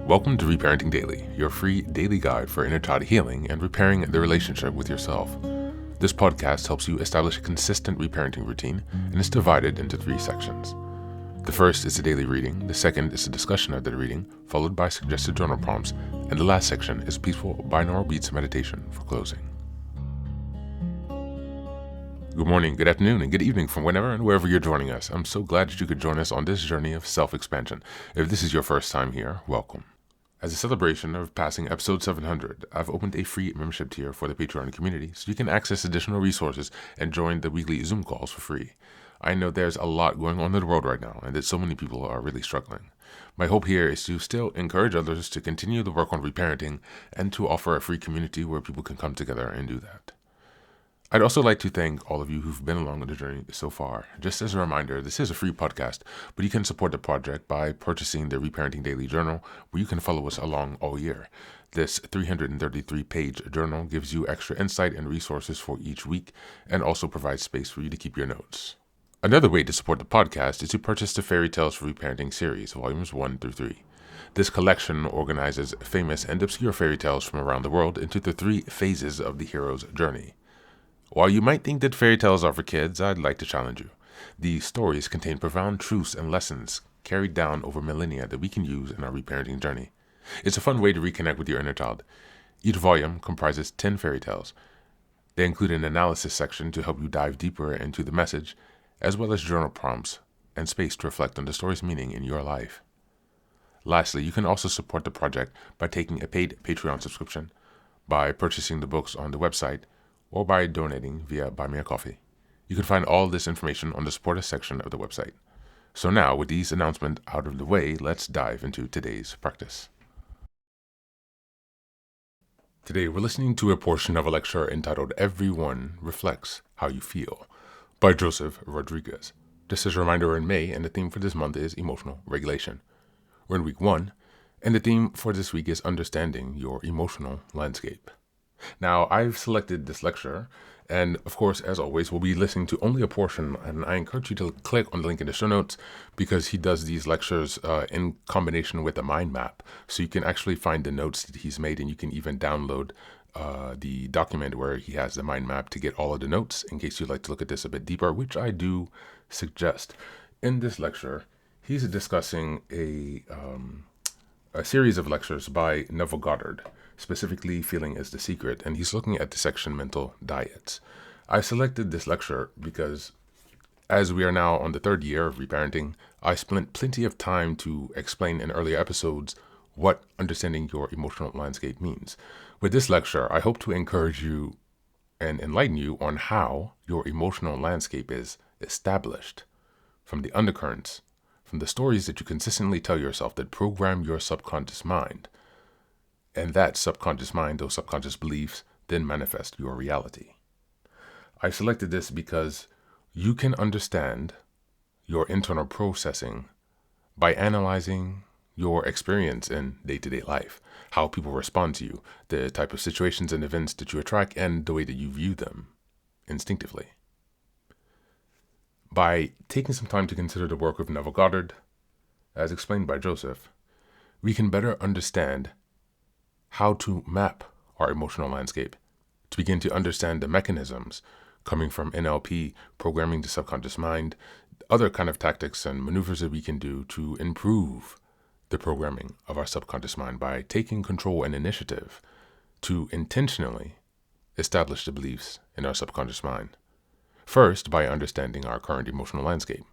Welcome to Reparenting Daily, your free daily guide for inner child healing and repairing the relationship with yourself. This podcast helps you establish a consistent reparenting routine and is divided into 3 sections. The first is the daily reading, the second is a discussion of the reading, followed by suggested journal prompts, and the last section is peaceful binaural beats meditation for closing. Good morning, good afternoon, and good evening from whenever and wherever you're joining us. I'm so glad that you could join us on this journey of self-expansion. If this is your first time here, welcome. As a celebration of passing episode 700, I've opened a free membership tier for the Patreon community so you can access additional resources and join the weekly Zoom calls for free. I know there's a lot going on in the world right now and that so many people are really struggling. My hope here is to still encourage others to continue the work on reparenting and to offer a free community where people can come together and do that. I'd also like to thank all of you who've been along on the journey so far. Just as a reminder, this is a free podcast, but you can support the project by purchasing the Reparenting Daily Journal, where you can follow us along all year. This 333-page journal gives you extra insight and resources for each week, and also provides space for you to keep your notes. Another way to support the podcast is to purchase the Fairy Tales for Reparenting series, volumes 1 through 3. This collection organizes famous and obscure fairy tales from around the world into the 3 phases of the hero's journey. While you might think that fairy tales are for kids, I'd like to challenge you. These stories contain profound truths and lessons carried down over millennia that we can use in our reparenting journey. It's a fun way to reconnect with your inner child. Each volume comprises 10 fairy tales. They include an analysis section to help you dive deeper into the message, as well as journal prompts and space to reflect on the story's meaning in your life. Lastly, you can also support the project by taking a paid Patreon subscription, by purchasing the books on the website, or by donating via Buy Me a Coffee. You can find all this information on the Support Us section of the website. So now, with these announcements out of the way, let's dive into today's practice. Today, we're listening to a portion of a lecture entitled Everyone Reflects How You Feel by Joseph Rodriguez. Just as a reminder, we're in May, and the theme for this month is emotional regulation. We're in week 1, and the theme for this week is understanding your emotional landscape. Now, I've selected this lecture, and of course, as always, we'll be listening to only a portion, and I encourage you to click on the link in the show notes because he does these lectures in combination with a mind map, so you can actually find the notes that he's made, and you can even download the document where he has the mind map to get all of the notes in case you'd like to look at this a bit deeper, which I do suggest. In this lecture, he's discussing a series of lectures by Neville Goddard, specifically Feeling is the Secret, and he's looking at the section Mental Diets. I selected this lecture because as we are now on the 3rd year of reparenting, I spent plenty of time to explain in earlier episodes what understanding your emotional landscape means. With this lecture, I hope to encourage you and enlighten you on how your emotional landscape is established from the undercurrents, from the stories that you consistently tell yourself that program your subconscious mind. And that subconscious mind, those subconscious beliefs, then manifest your reality. I selected this because you can understand your internal processing by analyzing your experience in day-to-day life, how people respond to you, the type of situations and events that you attract, and the way that you view them instinctively. By taking some time to consider the work of Neville Goddard, as explained by Joseph, we can better understand how to map our emotional landscape, to begin to understand the mechanisms coming from NLP, programming the subconscious mind, other kind of tactics and maneuvers that we can do to improve the programming of our subconscious mind by taking control and initiative to intentionally establish the beliefs in our subconscious mind. First, by understanding our current emotional landscape,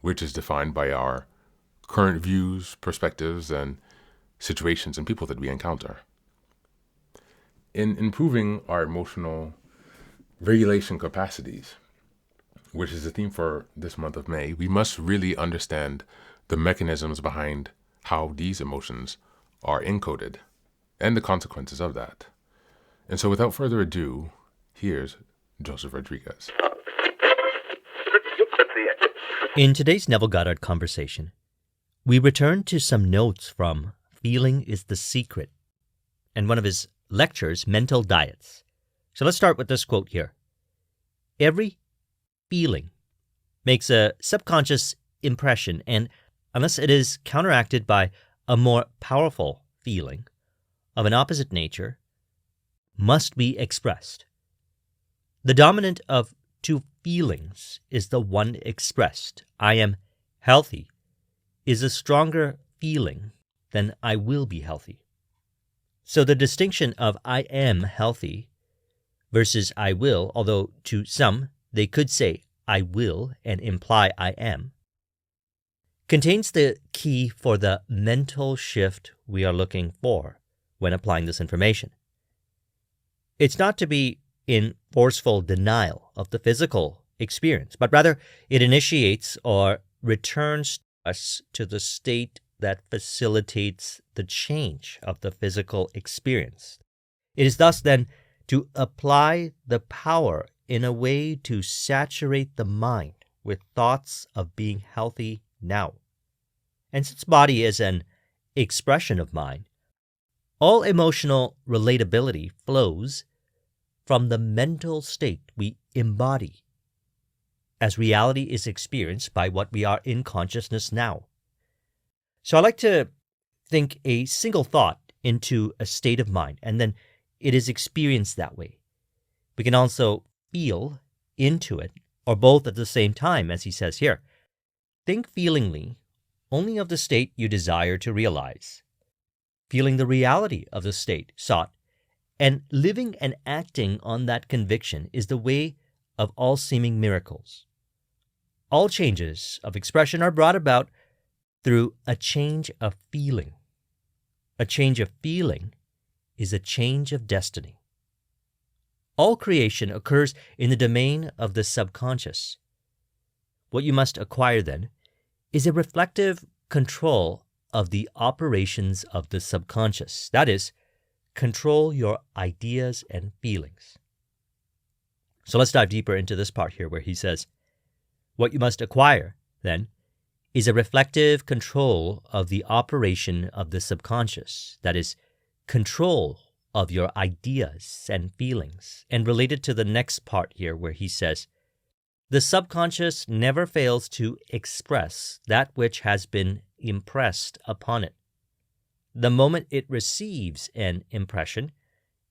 which is defined by our current views, perspectives, and situations and people that we encounter. In improving our emotional regulation capacities, which is the theme for this month of May, we must really understand the mechanisms behind how these emotions are encoded and the consequences of that. And so without further ado, here's Joseph Rodriguez. In today's Neville Goddard conversation, we return to some notes from Feeling is the Secret and one of his lectures, Mental Diets. So let's start with this quote here. Every feeling makes a subconscious impression, and unless it is counteracted by a more powerful feeling of an opposite nature must be expressed. The dominant of two feelings is the one expressed. I am healthy is a stronger feeling than I will be healthy. So the distinction of I am healthy versus I will, although to some they could say I will and imply I am, contains the key for the mental shift we are looking for when applying this information. It's not to be in forceful denial of the physical experience, but rather it initiates or returns us to the state that facilitates the change of the physical experience. It is thus then to apply the power in a way to saturate the mind with thoughts of being healthy now. And since body is an expression of mind, all emotional relatability flows from the mental state we embody, as reality is experienced by what we are in consciousness now. So I like to think a single thought into a state of mind, and then it is experienced that way. We can also feel into it, or both at the same time, as he says here. Think feelingly only of the state you desire to realize, feeling the reality of the state sought, and living and acting on that conviction is the way of all seeming miracles. All changes of expression are brought about through a change of feeling. A change of feeling is a change of destiny. All creation occurs in the domain of the subconscious. What you must acquire, then, is a reflective control of the operations of the subconscious. That is, control your ideas and feelings. So let's dive deeper into this part here where he says, what you must acquire, then, is a reflective control of the operation of the subconscious. That is, control of your ideas and feelings. And related to the next part here where he says, the subconscious never fails to express that which has been impressed upon it. The moment it receives an impression,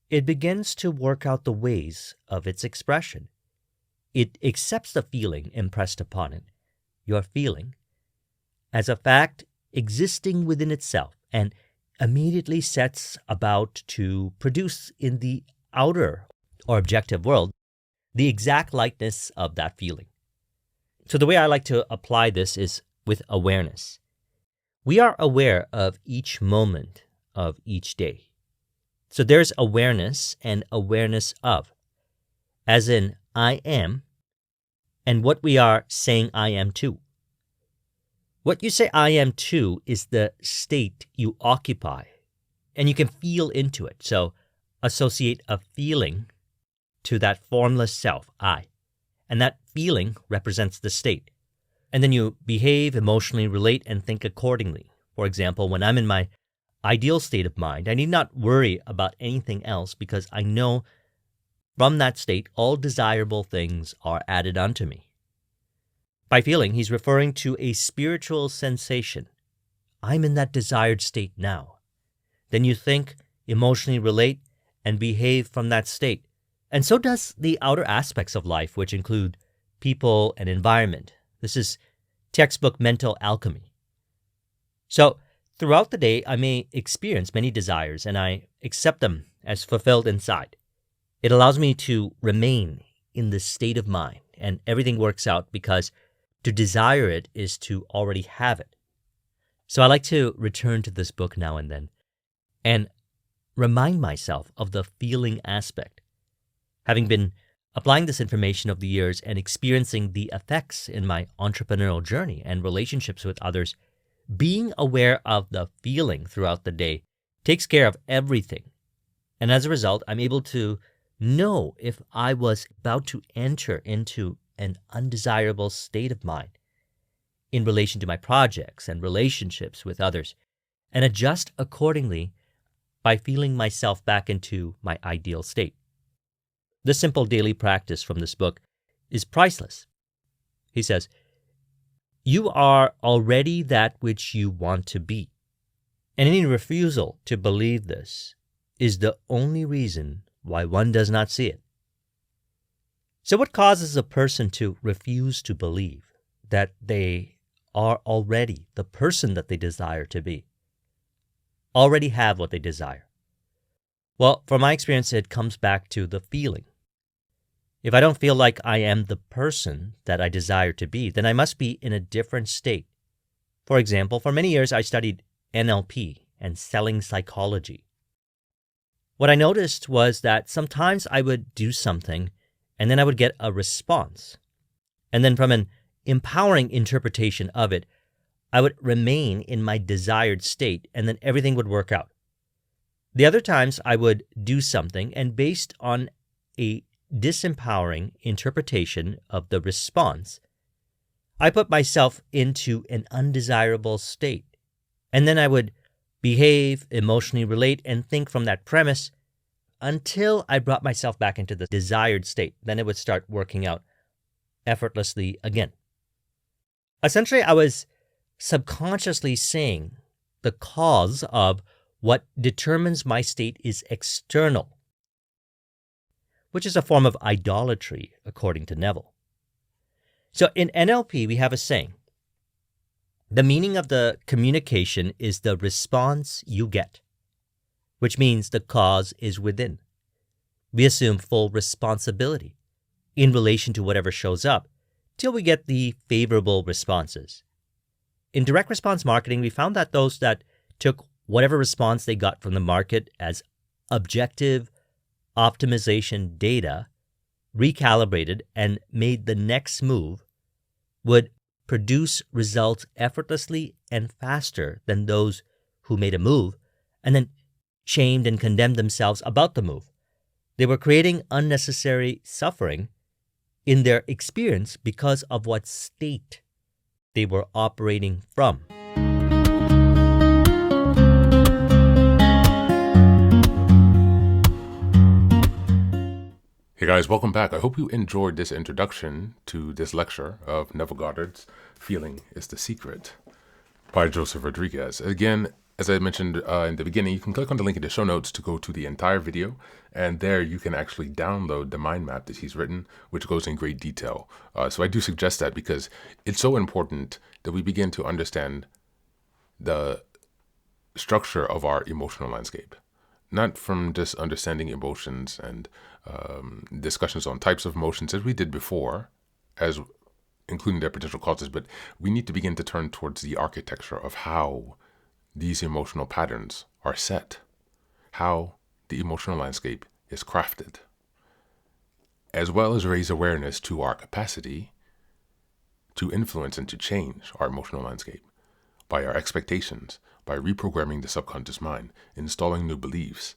it begins to work out the ways of its expression. It accepts the feeling impressed upon it, your feeling, as a fact existing within itself, and immediately sets about to produce in the outer or objective world the exact likeness of that feeling. So the way I like to apply this is with awareness. We are aware of each moment of each day. So there's awareness and awareness of, as in I am, and what we are saying I am to. What you say I am to is the state you occupy, and you can feel into it. So associate a feeling to that formless self, I. And that feeling represents the state. And then you behave, emotionally relate, and think accordingly. For example, when I'm in my ideal state of mind, I need not worry about anything else because I know from that state all desirable things are added unto me. By feeling, he's referring to a spiritual sensation. I'm in that desired state now. Then you think, emotionally relate, and behave from that state. And so does the outer aspects of life, which include people and environment. This is textbook mental alchemy. So throughout the day, I may experience many desires, and I accept them as fulfilled inside. It allows me to remain in this state of mind, and everything works out because to desire it is to already have it. So I like to return to this book now and then and remind myself of the feeling aspect. Having been applying this information over the years and experiencing the effects in my entrepreneurial journey and relationships with others, being aware of the feeling throughout the day takes care of everything. And as a result, I'm able to know if I was about to enter into an undesirable state of mind in relation to my projects and relationships with others, and adjust accordingly by feeling myself back into my ideal state. This simple daily practice from this book is priceless. He says, you are already that which you want to be. And any refusal to believe this is the only reason why one does not see it. So what causes a person to refuse to believe that they are already the person that they desire to be, already have what they desire? Well, from my experience, it comes back to the feeling. If I don't feel like I am the person that I desire to be, then I must be in a different state. For example, for many years I studied NLP and selling psychology. What I noticed was that sometimes I would do something and then I would get a response. And then from an empowering interpretation of it, I would remain in my desired state and then everything would work out. The other times I would do something and based on a disempowering interpretation of the response, I put myself into an undesirable state. And then I would behave, emotionally relate, and think from that premise until I brought myself back into the desired state. Then it would start working out effortlessly again. Essentially, I was subconsciously saying the cause of what determines my state is external, which is a form of idolatry, according to Neville. So in NLP, we have a saying, the meaning of the communication is the response you get, which means the cause is within. We assume full responsibility in relation to whatever shows up till we get the favorable responses. In direct response marketing, we found that those that took whatever response they got from the market as objective optimization data, recalibrated, and made the next move would produce results effortlessly and faster than those who made a move and then shamed and condemned themselves about the move. They were creating unnecessary suffering in their experience because of what state they were operating from. Hey guys, welcome back. I hope you enjoyed this introduction to this lecture of Neville Goddard's Feeling is the Secret by Joseph Rodriguez. Again, as I mentioned in the beginning, you can click on the link in the show notes to go to the entire video, and there you can actually download the mind map that he's written, which goes in great detail. So I do suggest that because it's so important that we begin to understand the structure of our emotional landscape. Not from just understanding emotions and discussions on types of emotions as we did before, as including their potential causes, but we need to begin to turn towards the architecture of how these emotional patterns are set, how the emotional landscape is crafted, as well as raise awareness to our capacity to influence and to change our emotional landscape by our expectations, by reprogramming the subconscious mind, installing new beliefs,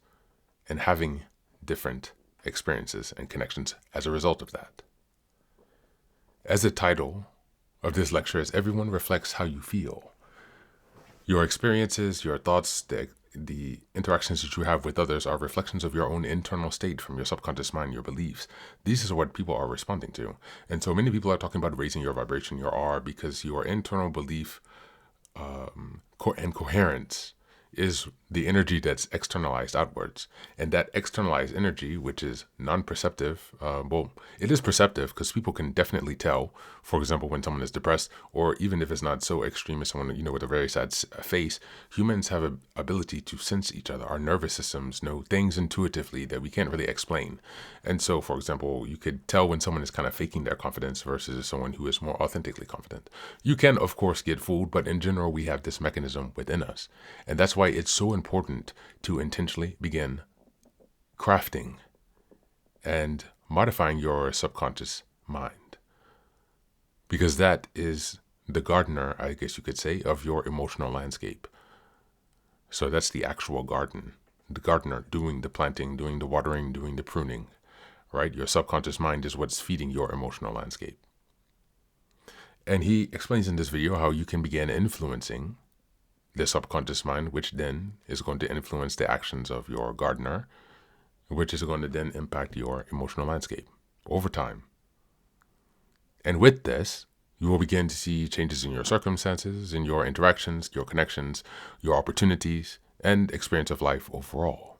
and having different experiences and connections as a result of that. As the title of this lecture is, everyone reflects how you feel. Your experiences, your thoughts, the interactions that you have with others are reflections of your own internal state from your subconscious mind, your beliefs. These are what people are responding to. And so many people are talking about raising your vibration, your R, because your internal belief and coherence is the energy that's externalized outwards. And that externalized energy, which is non-perceptive, well, it is perceptive because people can definitely tell, for example, when someone is depressed, or even if it's not so extreme as someone, with a very sad face, humans have an ability to sense each other. Our nervous systems know things intuitively that we can't really explain. And so, for example, you could tell when someone is kind of faking their confidence versus someone who is more authentically confident. You can, of course, get fooled, but in general, we have this mechanism within us. And that's why it's so important to intentionally begin crafting and modifying your subconscious mind, because that is the gardener, I guess you could say, of your emotional landscape. So that's the actual garden, the gardener doing the planting, doing the watering, doing the pruning, right? Your subconscious mind is what's feeding your emotional landscape. And he explains in this video how you can begin influencing the subconscious mind, which then is going to influence the actions of your gardener, which is going to then impact your emotional landscape over time. And with this, You will begin to see changes in your circumstances, in your interactions, your connections, your opportunities, and experience of life overall.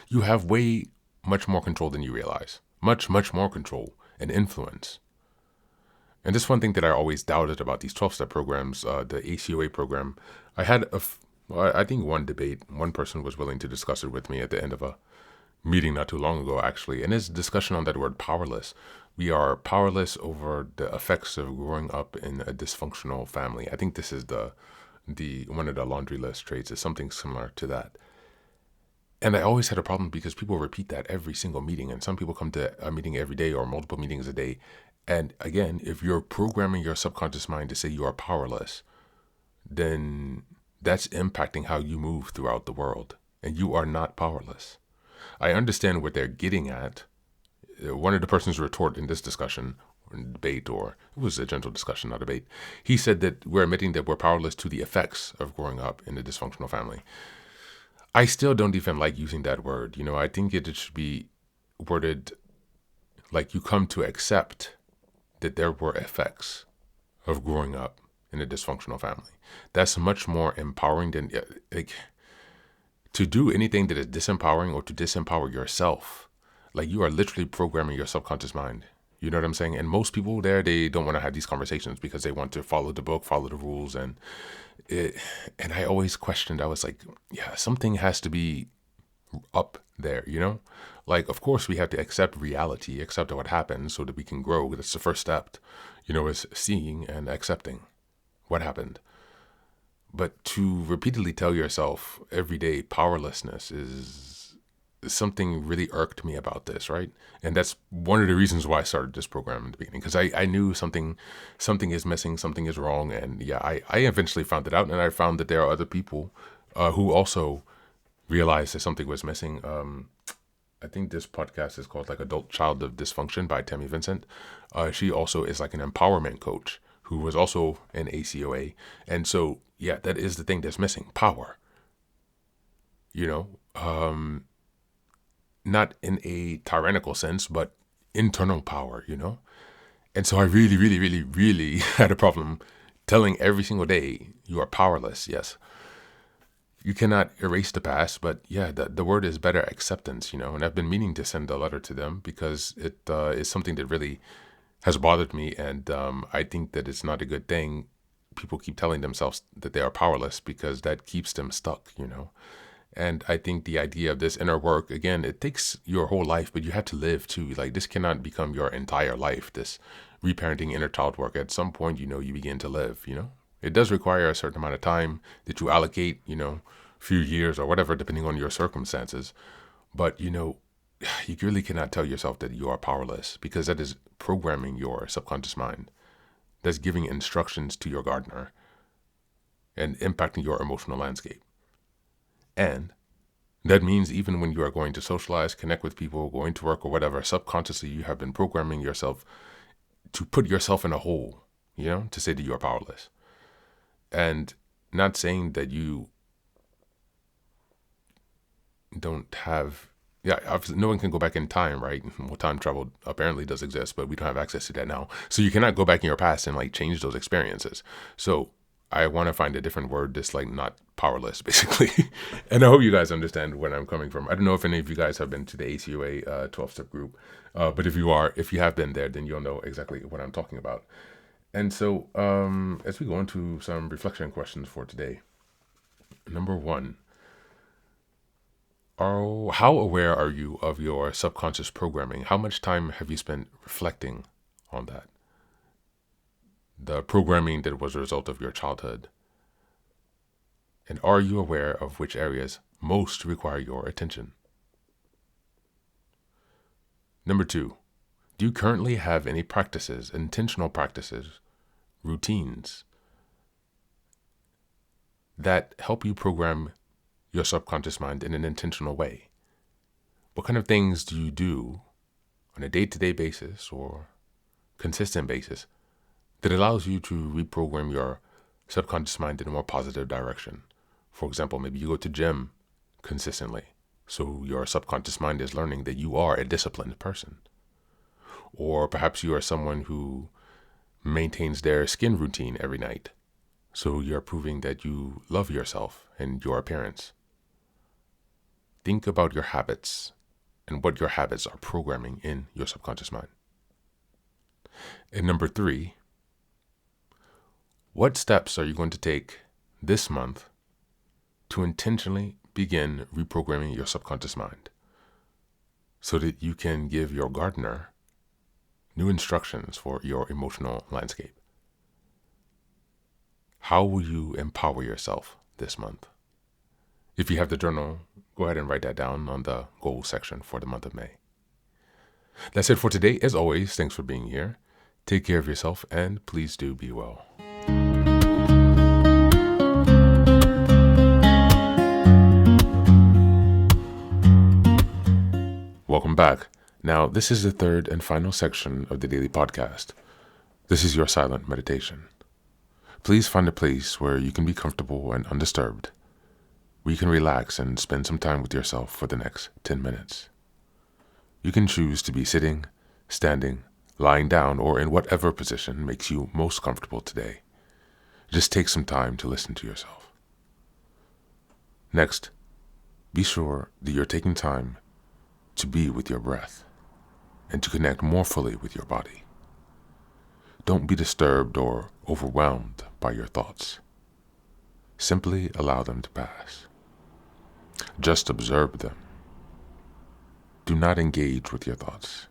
You have way much more control than you realize. Much, much more control and influence. And this one thing that I always doubted about these 12-step programs, the ACOA program, I had I think one debate, one person was willing to discuss it with me at the end of a meeting not too long ago, actually. And it's a discussion on that word powerless. We are powerless over the effects of growing up in a dysfunctional family. I think this is the one of the laundry list traits is something similar to that. And I always had a problem because people repeat that every single meeting. And some people come to a meeting every day or multiple meetings a day. And again, if you're programming your subconscious mind to say you are powerless, then that's impacting how you move throughout the world. And you are not powerless. I understand what they're getting at. One of the persons retort in this discussion, or debate, or it was a gentle discussion, not debate. He said that we're admitting that we're powerless to the effects of growing up in a dysfunctional family. I still don't even like using that word. I think it should be worded like you come to accept that there were effects of growing up in a dysfunctional family. That's much more empowering than to do anything that is disempowering or to disempower yourself. Like you are literally programming your subconscious mind. You know what I'm saying? And most people there, they don't want to have these conversations because they want to follow the book, follow the rules. And I always questioned, I was like, yeah, something has to be up there, Like, of course, we have to accept reality, accept what happens so that we can grow. That's the first step, is seeing and accepting what happened. But to repeatedly tell yourself every day powerlessness is something really irked me about this, right? And that's one of the reasons why I started this program in the beginning, because I knew something is missing, something is wrong. And yeah, I eventually found it out, and I found that there are other people who also realized that something was missing. I think this podcast is called like Adult Child of Dysfunction by Tammy Vincent. She also is like an empowerment coach who was also an ACOA. And so, yeah, that is the thing that's missing, power. Not in a tyrannical sense, but internal power, And so I really, really, really, really had a problem telling every single day you are powerless. Yes. You cannot erase the past, but yeah, the word is better acceptance, and I've been meaning to send a letter to them because it is something that really has bothered me. And I think that it's not a good thing. People keep telling themselves that they are powerless because that keeps them stuck, And I think the idea of this inner work, again, it takes your whole life, but you have to live too. Like this cannot become your entire life, this reparenting inner child work. At some point, you begin to live, It does require a certain amount of time that you allocate, few years or whatever, depending on your circumstances. But, you really cannot tell yourself that you are powerless because that is programming your subconscious mind. That's giving instructions to your gardener and impacting your emotional landscape. And that means even when you are going to socialize, connect with people, going to work or whatever, subconsciously you have been programming yourself to put yourself in a hole, to say that you are powerless. And not saying that you don't have, obviously no one can go back in time, right? Well, time travel apparently does exist, but we don't have access to that now. So you cannot go back in your past and like change those experiences. So I want to find a different word that's like not powerless, basically. And I hope you guys understand where I'm coming from. I don't know if any of you guys have been to the ACOA 12-step group, but if you have been there, then you'll know exactly what I'm talking about. And so as we go into some reflection questions for today, number one, how aware are you of your subconscious programming? How much time have you spent reflecting on that? The programming that was a result of your childhood. And are you aware of which areas most require your attention? Number two, do you currently have any practices, intentional practices, routines that help you program your subconscious mind in an intentional way? What kind of things do you do on a day-to-day basis or consistent basis that allows you to reprogram your subconscious mind in a more positive direction? For example, maybe you go to gym consistently, so your subconscious mind is learning that you are a disciplined person. Or perhaps you are someone who maintains their skin routine every night. So you're proving that you love yourself and your appearance. Think about your habits and what your habits are programming in your subconscious mind. And number 3, what steps are you going to take this month to intentionally begin reprogramming your subconscious mind so that you can give your gardener new instructions for your emotional landscape? How will you empower yourself this month? If you have the journal, go ahead and write that down on the goals section for the month of May. That's it for today. As always, thanks for being here. Take care of yourself and please do be well. Welcome back. Now, this is the third and final section of the daily podcast. This is your silent meditation. Please find a place where you can be comfortable and undisturbed, where you can relax and spend some time with yourself for the next 10 minutes. You can choose to be sitting, standing, lying down, or in whatever position makes you most comfortable today. Just take some time to listen to yourself. Next, be sure that you're taking time to be with your breath and to connect more fully with your body. Don't be disturbed or overwhelmed by your thoughts. Simply allow them to pass. Just observe them. Do not engage with your thoughts.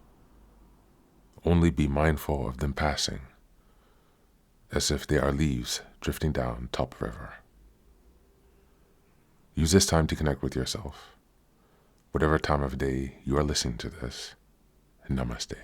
Only be mindful of them passing, as if they are leaves drifting down top of a river. Use this time to connect with yourself, whatever time of day you are listening to this. Namaste.